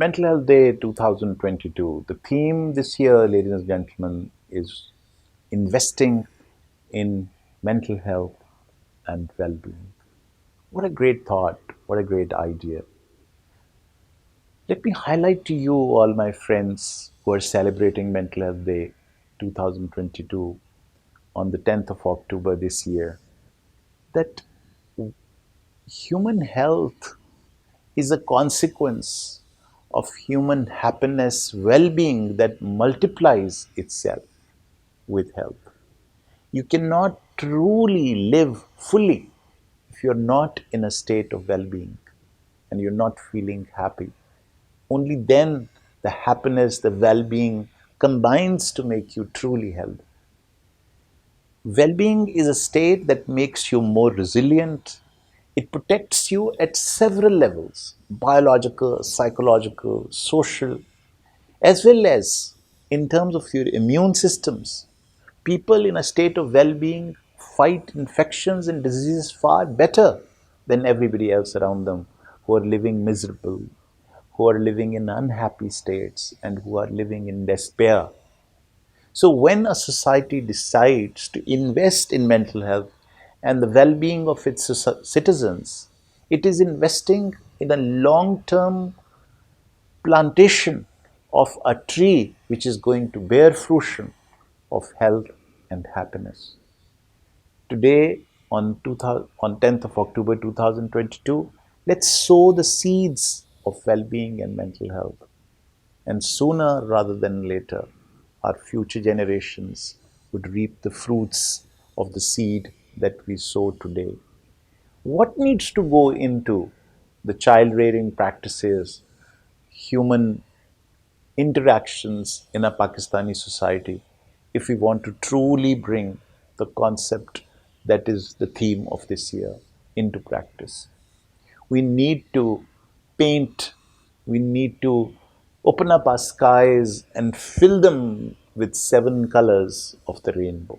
Mental Health Day 2022. The theme this year, ladies and gentlemen, is investing in mental health and well being. What a great thought! What a great idea. Let me highlight to you, all my friends who are celebrating Mental Health Day 2022 on the 10th of October this year, that human health is a consequence of human happiness, well being that multiplies itself with health. You cannot truly live fully if you're not in a state of well being and you're not feeling happy. Only then the happiness, the well being combines to make you truly healthy. Well being is a state that makes you more resilient. It protects you at several levels: biological, psychological, social, as well as in terms of your immune systems. People in a state of well being fight infections and diseases far better than everybody else around them who are living miserable, who are living in unhappy states, and who are living in despair. So, when a society decides to invest in mental health and the well being of its citizens, it is investing in a long term plantation of a tree which is going to bear fruition of health and happiness. Today, on 10th of October 2022, let's sow the seeds of well being and mental health. And sooner rather than later, our future generations would reap the fruits of the seed that we sow today. What needs to go into the child rearing practices, human interactions in a Pakistani society if we want to truly bring the concept that is the theme of this year into practice? We need to paint, we need to open up our skies and fill them with 7 colors of the rainbow.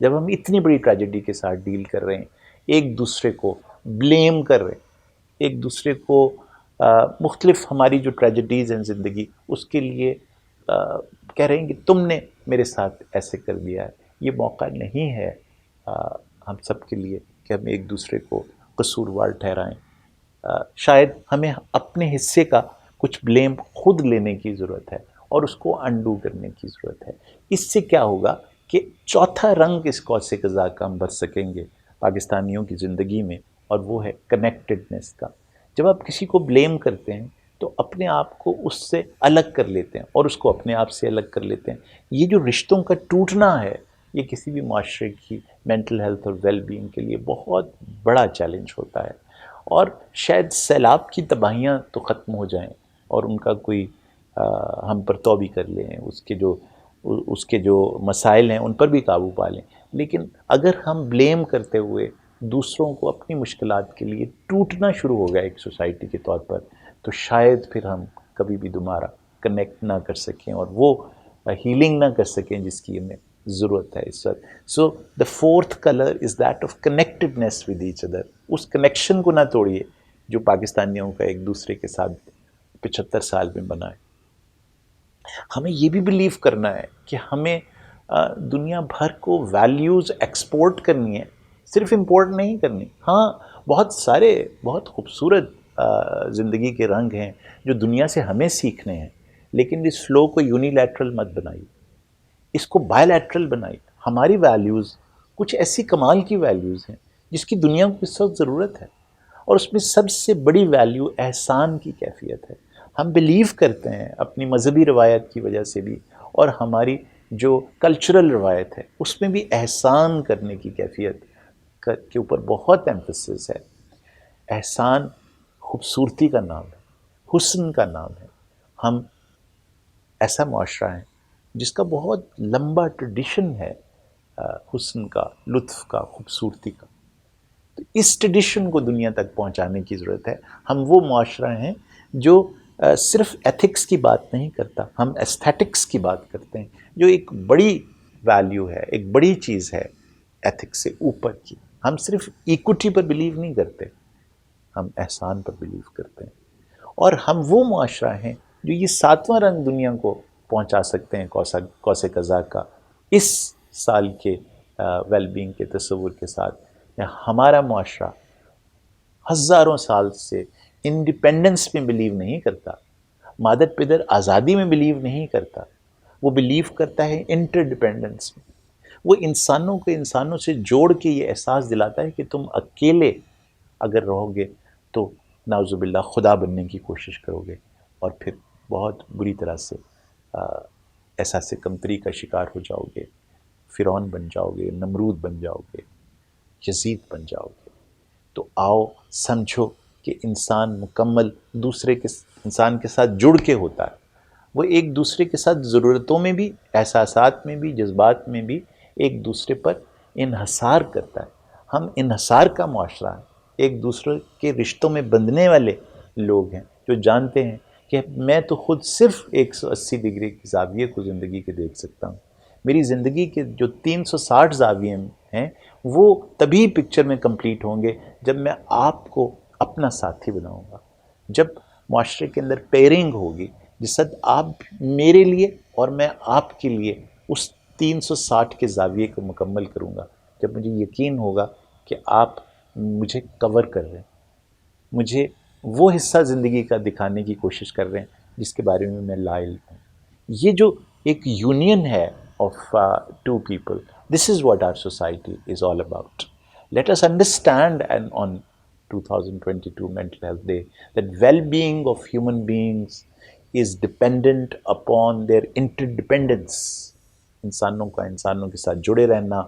جب ہم اتنی بڑی tragedy کے ساتھ deal کر رہے ہیں، ایک دوسرے کو بلیم کر رہے ہیں، ایک دوسرے کو مختلف ہماری جو ٹریجڈیز ہیں زندگی اس کے لیے کہہ رہے ہیں کہ تم نے میرے ساتھ ایسے کر دیا ہے، یہ موقع نہیں ہے ہم سب کے لیے کہ ہم ایک دوسرے کو قصوروار ٹھہرائیں. شاید ہمیں اپنے حصے کا کچھ بلیم خود لینے کی ضرورت ہے اور اس کو انڈو کرنے کی ضرورت ہے. اس سے کیا ہوگا کہ چوتھا رنگ اس قوس قزح کا ہم بھر سکیں گے پاکستانیوں کی زندگی میں، اور وہ ہے کنیکٹڈنس کا. جب آپ کسی کو بلیم کرتے ہیں تو اپنے آپ کو اس سے الگ کر لیتے ہیں اور اس کو اپنے آپ سے الگ کر لیتے ہیں. یہ جو رشتوں کا ٹوٹنا ہے یہ کسی بھی معاشرے کی مینٹل ہیلتھ اور ویل بینگ کے لیے بہت بڑا چیلنج ہوتا ہے. اور شاید سیلاب کی تباہیاں تو ختم ہو جائیں اور ان کا کوئی ہم پر توبہ کر لیں، اس کے جو مسائل ہیں ان پر بھی قابو پا لیں، لیکن اگر ہم بلیم کرتے ہوئے دوسروں کو اپنی مشکلات کے لیے ٹوٹنا شروع ہو گیا ایک سوسائٹی کے طور پر، تو شاید پھر ہم کبھی بھی دوبارہ کنیکٹ نہ کر سکیں اور وہ ہیلنگ نہ کر سکیں جس کی ہمیں ضرورت ہے اس وقت. So the fourth colour is that of connectedness with each other. اس کنیکشن کو نہ توڑیے جو پاکستانیوں کا ایک دوسرے کے ساتھ 75 سال میں بنا ہے. ہمیں یہ بھی بلیو کرنا ہے کہ ہمیں دنیا بھر کو ویلیوز ایکسپورٹ کرنی ہے، صرف امپورٹ نہیں کرنی. ہاں بہت سارے بہت خوبصورت زندگی کے رنگ ہیں جو دنیا سے ہمیں سیکھنے ہیں، لیکن اس فلو کو یونیلیٹرل مت بنائیے، اس کو بائی لیٹرل بنائیے. ہماری ویلیوز کچھ ایسی کمال کی ویلیوز ہیں جس کی دنیا کو اس وقت ضرورت ہے، اور اس میں سب سے بڑی ویلیو احسان کی کیفیت ہے. ہم بلیو کرتے ہیں اپنی مذہبی روایت کی وجہ سے بھی اور ہماری جو کلچرل روایت ہے اس میں بھی احسان کرنے کی کیفیت کے اوپر بہت ایمفسس ہے. احسان خوبصورتی کا نام ہے، حسن کا نام ہے. ہم ایسا معاشرہ ہے جس کا بہت لمبا ٹریڈیشن ہے حسن کا، لطف کا، خوبصورتی کا. تو اس ٹریڈیشن کو دنیا تک پہنچانے کی ضرورت ہے. ہم وہ معاشرہ ہیں جو صرف ایتھکس کی بات نہیں کرتا، ہم ایستھیٹکس کی بات کرتے ہیں، جو ایک بڑی ویلیو ہے، ایک بڑی چیز ہے ایتھکس سے اوپر کی. ہم صرف ایکوٹی پر بلیو نہیں کرتے، ہم احسان پر بلیو کرتے ہیں. اور ہم وہ معاشرہ ہیں جو یہ ساتواں رنگ دنیا کو پہنچا سکتے ہیں قوس قزح کا اس سال کے ویل بینگ کے تصور کے ساتھ. ہمارا معاشرہ ہزاروں سال سے انڈیپینڈنس میں بلیو نہیں کرتا، مادر پدر آزادی میں بلیو نہیں کرتا، وہ بلیو کرتا ہے انٹر ڈیپینڈنس میں. وہ انسانوں کو انسانوں سے جوڑ کے یہ احساس دلاتا ہے کہ تم اکیلے اگر رہو گے تو نعوذ باللہ خدا بننے کی کوشش کرو گے اور پھر بہت بری طرح سے احساس کمتری کا شکار ہو جاؤ گے، فرعون بن جاؤ گے، نمرود بن جاؤ گے، یزید بن جاؤ گے. تو آؤ سمجھو کہ انسان مکمل دوسرے کے انسان کے ساتھ جڑ کے ہوتا ہے. وہ ایک دوسرے کے ساتھ ضرورتوں میں بھی، احساسات میں بھی، جذبات میں بھی ایک دوسرے پر انحصار کرتا ہے. ہم انحصار کا معاشرہ ہیں، ایک دوسرے کے رشتوں میں بندھنے والے لوگ ہیں جو جانتے ہیں کہ میں تو خود صرف 180 ڈگری کی زاویے کو زندگی کے دیکھ سکتا ہوں. میری زندگی کے جو 360 زاویے ہیں وہ تبھی پکچر میں کمپلیٹ ہوں گے جب میں آپ کو اپنا ساتھی بناؤں گا، جب معاشرے کے اندر پیئرنگ ہوگی جس وقت آپ میرے لیے اور میں آپ کے لیے اس 360 کے زاویے کو مکمل کروں گا، جب مجھے یقین ہوگا کہ آپ مجھے کور کر رہے ہیں، مجھے وہ حصہ زندگی کا دکھانے کی کوشش کر رہے ہیں جس کے بارے میں میں لا علم ہوں. یہ جو ایک یونین ہے of two people, this is what our society is all about. Let us understand and on 2022 Mental Health Day that well-being of human beings is dependent upon their interdependence. انسانوں کا انسانوں کے ساتھ جڑے رہنا،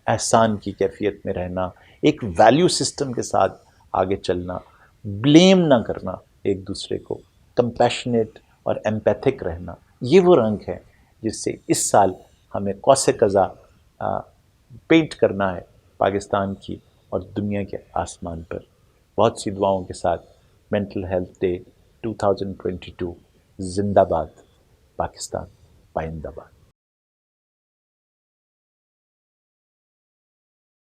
احسان کی کیفیت میں رہنا، ایک ویلیو سسٹم کے ساتھ آگے چلنا، بلیم نہ کرنا ایک دوسرے کو، کمپیشنیٹ اور ایمپیتھک رہنا. یہ وہ رنگ ہے جس سے اس سال ہمیں قوس قزح پینٹ کرنا ہے پاکستان کی اور دنیا کے آسمان پر. بہت سی دعاؤں کے ساتھ مینٹل ہیلتھ ڈے 2022 زندہ باد پاکستان، پائندہ باد.